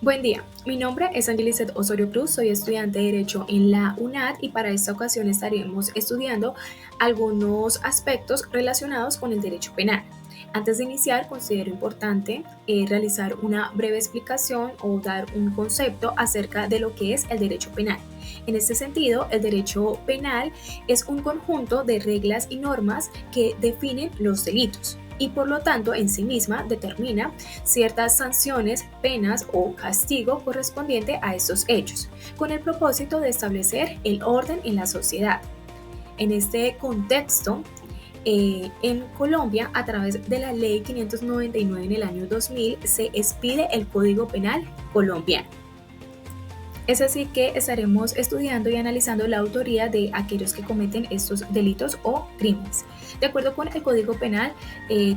Buen día, mi nombre es Angelicet Osorio Cruz, soy estudiante de Derecho en la UNAD y para esta ocasión estaremos estudiando algunos aspectos relacionados con el derecho penal. Antes de iniciar, considero importante realizar una breve explicación o dar un concepto acerca de lo que es el derecho penal. En este sentido, el derecho penal es un conjunto de reglas y normas que definen los delitos y por lo tanto en sí misma determina ciertas sanciones, penas o castigo correspondiente a estos hechos, con el propósito de establecer el orden en la sociedad. En este contexto, en Colombia, a través de la Ley 599 en el año 2000, se expide el Código Penal colombiano. Es así que estaremos estudiando y analizando la autoría de aquellos que cometen estos delitos o crímenes. De acuerdo con el Código Penal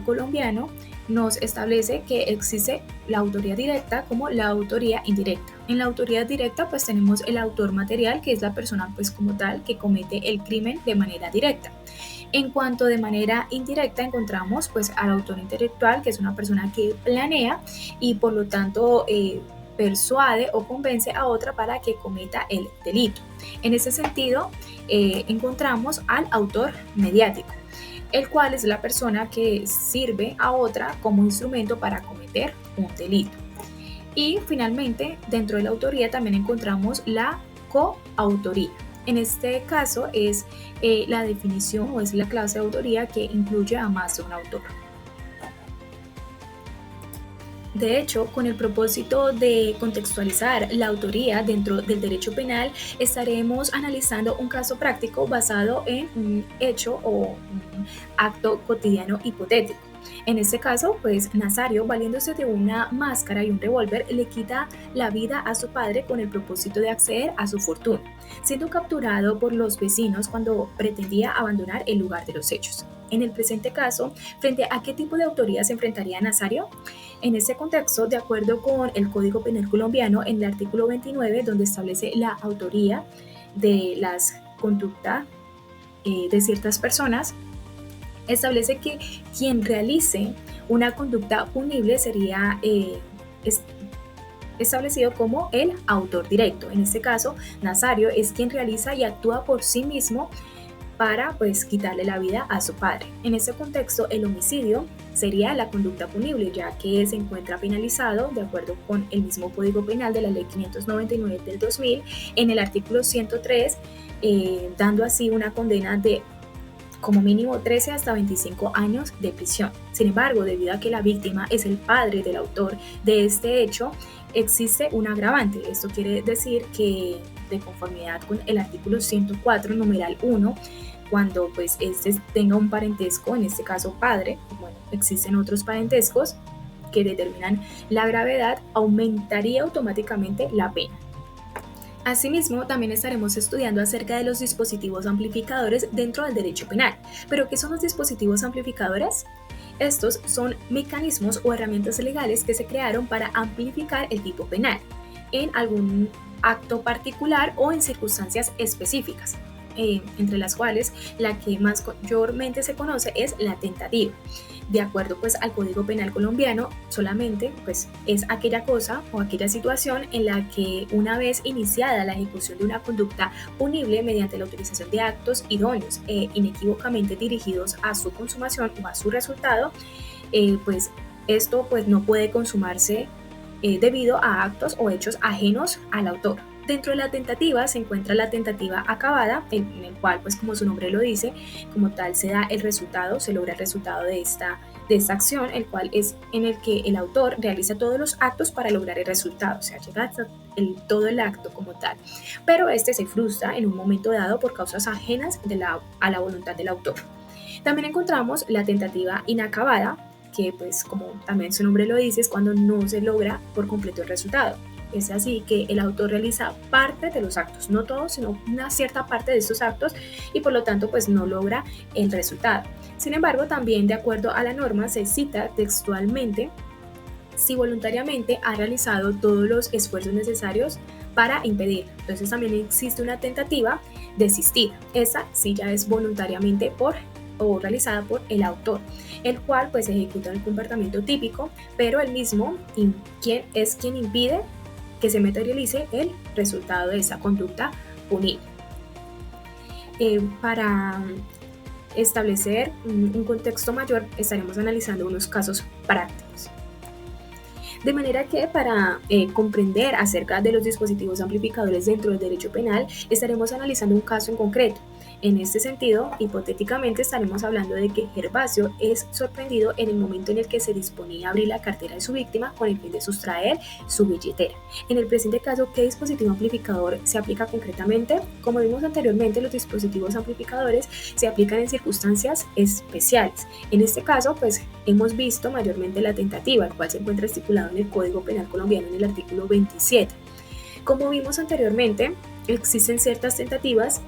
colombiano, nos establece que existe la autoría directa como la autoría indirecta. En la autoría directa pues tenemos el autor material, que es la persona pues como tal que comete el crimen de manera directa. En cuanto de manera indirecta encontramos pues al autor intelectual, que es una persona que planea y por lo tanto persuade o convence a otra para que cometa el delito. En ese sentido, encontramos al autor mediático, el cual es la persona que sirve a otra como instrumento para cometer un delito. Y finalmente, dentro de la autoría también encontramos la coautoría. En este caso es la definición o es la clase de autoría que incluye a más de un autor. De hecho, con el propósito de contextualizar la autoría dentro del derecho penal, estaremos analizando un caso práctico basado en un hecho o un acto cotidiano hipotético. En este caso, pues Nazario, valiéndose de una máscara y un revólver, le quita la vida a su padre con el propósito de acceder a su fortuna, siendo capturado por los vecinos cuando pretendía abandonar el lugar de los hechos. En el presente caso, ¿frente a qué tipo de autoría se enfrentaría Nazario? En ese contexto, de acuerdo con el Código Penal colombiano, en el artículo 29, donde establece la autoría de las conductas de ciertas personas, establece que quien realice una conducta punible sería establecido como el autor directo. En este caso, Nazario es quien realiza y actúa por sí mismo para pues quitarle la vida a su padre. En ese contexto, el homicidio sería la conducta punible, ya que se encuentra penalizado de acuerdo con el mismo Código Penal de la Ley 599 del 2000 en el artículo 103, dando así una condena de como mínimo 13 hasta 25 años de prisión. Sin embargo, debido a que la víctima es el padre del autor de este hecho, existe un agravante. Esto quiere decir que de conformidad con el artículo 104, numeral 1, cuando pues este tenga un parentesco, en este caso padre, bueno, existen otros parentescos que determinan la gravedad, aumentaría automáticamente la pena. Asimismo, también estaremos estudiando acerca de los dispositivos amplificadores dentro del derecho penal. ¿Pero qué son los dispositivos amplificadores? Estos son mecanismos o herramientas legales que se crearon para amplificar el tipo penal en algún acto particular o en circunstancias específicas, entre las cuales la que más mayormente se conoce es la tentativa. De acuerdo pues al Código Penal colombiano, solamente pues es aquella cosa o aquella situación en la que una vez iniciada la ejecución de una conducta punible mediante la utilización de actos idóneos e inequívocamente dirigidos a su consumación o a su resultado, pues esto pues no puede consumarse debido a actos o hechos ajenos al autor. Dentro de la tentativa se encuentra la tentativa acabada, en el cual, pues como su nombre lo dice, como tal se da el resultado, se logra el resultado de esta acción, el cual es en el que el autor realiza todos los actos para lograr el resultado, o sea, llega hasta todo el acto como tal. Pero este se frustra en un momento dado por causas ajenas a la voluntad del autor. También encontramos la tentativa inacabada, que pues como también su nombre lo dice, es cuando no se logra por completo el resultado. Es así que el autor realiza parte de los actos, no todos, sino una cierta parte de estos actos y por lo tanto pues no logra el resultado. Sin embargo, también de acuerdo a la norma se cita textualmente si voluntariamente ha realizado todos los esfuerzos necesarios para impedir. Entonces también existe una tentativa desistida. Esa sí ya es voluntariamente o realizada por el autor, el cual pues ejecuta el comportamiento típico, pero el mismo quien impide que se materialice el resultado de esa conducta punible. Para establecer un contexto mayor, estaremos analizando unos casos prácticos. De manera que para comprender acerca de los dispositivos amplificadores dentro del derecho penal, estaremos analizando un caso en concreto. En este sentido, hipotéticamente estaremos hablando de que Gervasio es sorprendido en el momento en el que se disponía a abrir la cartera de su víctima con el fin de sustraer su billetera. En el presente caso, ¿qué dispositivo amplificador se aplica concretamente? Como vimos anteriormente, los dispositivos amplificadores se aplican en circunstancias especiales. En este caso, pues hemos visto mayormente la tentativa, el cual se encuentra estipulado en el Código Penal colombiano en el artículo 27. Como vimos anteriormente, existen ciertas tentativas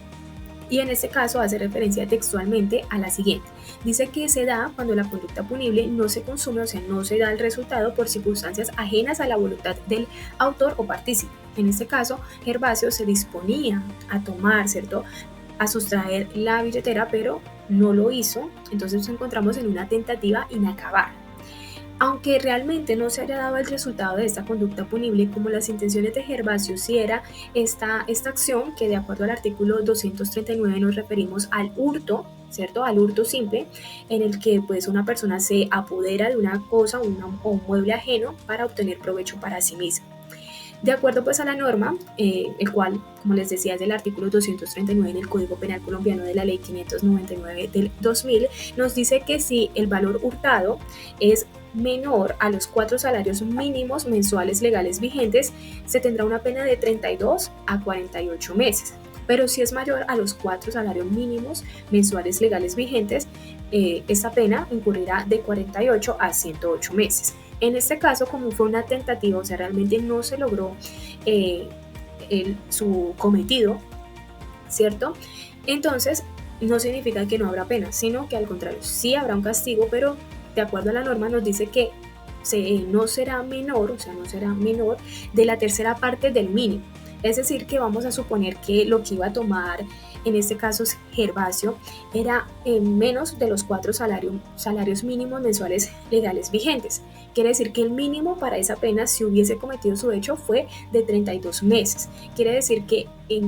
y en este caso hace referencia textualmente a la siguiente. Dice que se da cuando la conducta punible no se consume, o sea, no se da el resultado por circunstancias ajenas a la voluntad del autor o partícipe. En este caso, Gervasio se disponía a tomar, ¿cierto?, a sustraer la billetera, pero no lo hizo, entonces nos encontramos en una tentativa inacabada. Aunque realmente no se haya dado el resultado de esta conducta punible, como las intenciones de Gervasio sí era esta acción, que de acuerdo al artículo 239 nos referimos al hurto, ¿cierto? Al hurto simple, en el que pues una persona se apodera de una cosa o un mueble ajeno para obtener provecho para sí misma. De acuerdo pues a la norma, el cual, como les decía, es del artículo 239 en el Código Penal colombiano de la Ley 599 del 2000, nos dice que si el valor hurtado es menor a los 4 salarios mínimos mensuales legales vigentes, se tendrá una pena de 32 a 48 meses. Pero si es mayor a los 4 salarios mínimos mensuales legales vigentes, esta pena incurrirá de 48 a 108 meses. En este caso, como fue una tentativa, o sea, realmente no se logró su cometido, ¿cierto? Entonces, no significa que no habrá pena, sino que al contrario, sí habrá un castigo, pero de acuerdo a la norma nos dice que no será menor, o sea, no será menor de la tercera parte del mínimo. Es decir, que vamos a suponer que lo que iba a tomar, en este caso Gervasio, era menos de los 4 salarios mínimos mensuales legales vigentes. Quiere decir que el mínimo para esa pena, si hubiese cometido su hecho, fue de 32 meses. Quiere decir que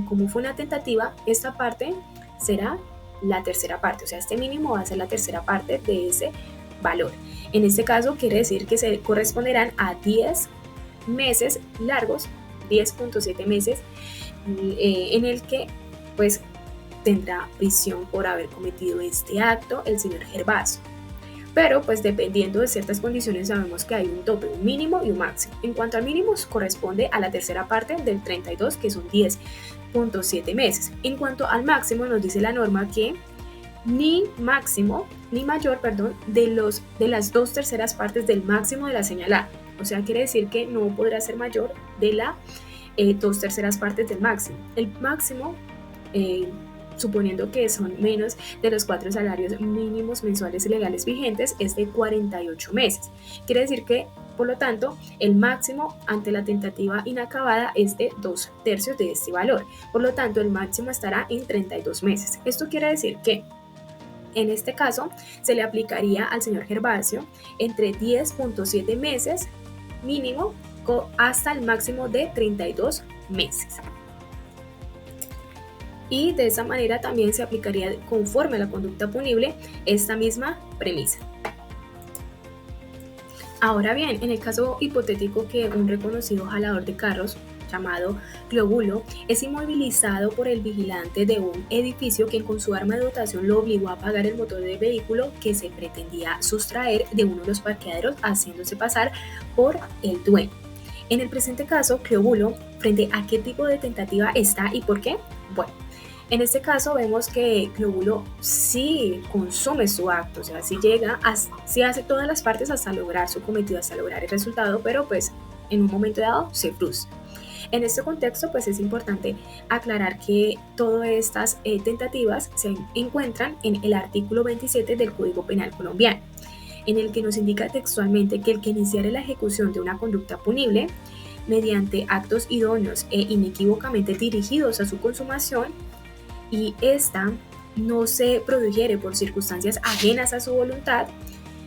como fue una tentativa, esta parte será la tercera parte, o sea, este mínimo va a ser la tercera parte de ese valor. En este caso quiere decir que se corresponderán a 10 meses largos, 10.7 meses, en el que pues tendrá prisión por haber cometido este acto el señor Gervasio. Pero pues dependiendo de ciertas condiciones sabemos que hay un tope, un mínimo y un máximo. En cuanto al mínimo, corresponde a la tercera parte del 32, que son 10.7 meses. En cuanto al máximo, nos dice la norma que ni mayor de las 2 terceras partes del máximo de la señalada. O sea, quiere decir que no podrá ser mayor de las 2 terceras partes del máximo. El máximo, suponiendo que son menos de los 4 salarios mínimos mensuales legales vigentes, es de 48 meses. Quiere decir que, por lo tanto, el máximo ante la tentativa inacabada es de 2 tercios de este valor. Por lo tanto, el máximo estará en 32 meses. Esto quiere decir que en este caso, se le aplicaría al señor Gervasio entre 10.7 meses mínimo hasta el máximo de 32 meses. Y de esa manera también se aplicaría, conforme a la conducta punible, esta misma premisa. Ahora bien, en el caso hipotético que un reconocido jalador de carros llamado Clobulo es inmovilizado por el vigilante de un edificio, quien con su arma de dotación lo obligó a apagar el motor del vehículo que se pretendía sustraer de uno de los parqueaderos, haciéndose pasar por el dueño. En el presente caso, Clobulo, ¿frente a qué tipo de tentativa está y por qué? Bueno, en este caso vemos que Clobulo sí consume su acto, o sea, sí hace todas las partes hasta lograr su cometido, hasta lograr el resultado, pero pues en un momento dado se frustra. En este contexto, pues es importante aclarar que todas estas tentativas se encuentran en el artículo 27 del Código Penal colombiano, en el que nos indica textualmente que el que iniciare la ejecución de una conducta punible mediante actos idóneos e inequívocamente dirigidos a su consumación, y esta no se produjere por circunstancias ajenas a su voluntad,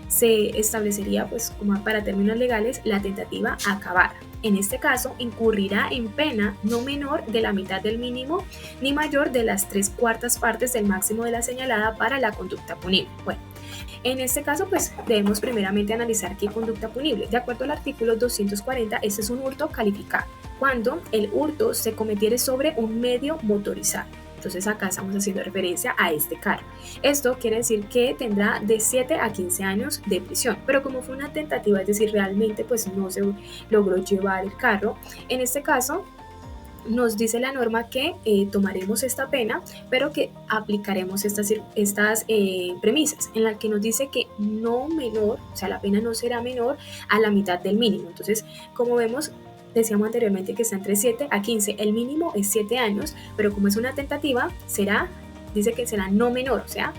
se establecería, pues como para términos legales, la tentativa acabada. en este caso, incurrirá en pena no menor de la mitad del mínimo ni mayor de las 3/4 partes del máximo de la señalada para la conducta punible. Bueno, en este caso, pues debemos primeramente analizar qué conducta punible. De acuerdo al artículo 240, este es un hurto calificado, cuando el hurto se cometiere sobre un medio motorizado. Entonces acá estamos haciendo referencia a este carro. Esto quiere decir que tendrá de 7 a 15 años de prisión, pero como fue una tentativa, es decir, realmente pues no se logró llevar el carro, en este caso nos dice la norma que tomaremos esta pena, pero que aplicaremos estas premisas, en la que nos dice que no menor, o sea, la pena no será menor a la mitad del mínimo. Entonces, como vemos, decíamos anteriormente que está entre 7 a 15, el mínimo es 7 años, pero como es una tentativa, dice que será no menor, o sea,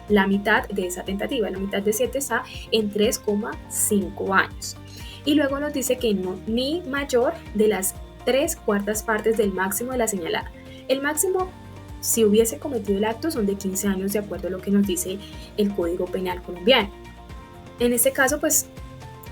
la mitad de esa tentativa, la mitad de 7 está en 3,5 años. Y luego nos dice que no, ni mayor de las 3/4 partes del máximo de la señalada. El máximo, si hubiese cometido el acto, son de 15 años de acuerdo a lo que nos dice el Código Penal colombiano. En este caso, pues,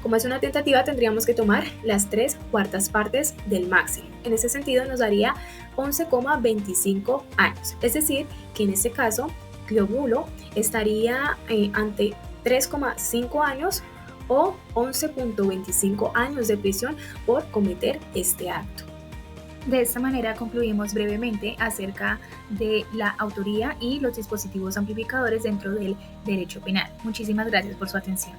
como es una tentativa, tendríamos que tomar las 3/4 partes del máximo. En ese sentido, nos daría 11,25 años. Es decir, que en este caso, Cleobulo estaría ante 3,5 años o 11,25 años de prisión por cometer este acto. De esta manera concluimos brevemente acerca de la autoría y los dispositivos amplificadores dentro del derecho penal. Muchísimas gracias por su atención.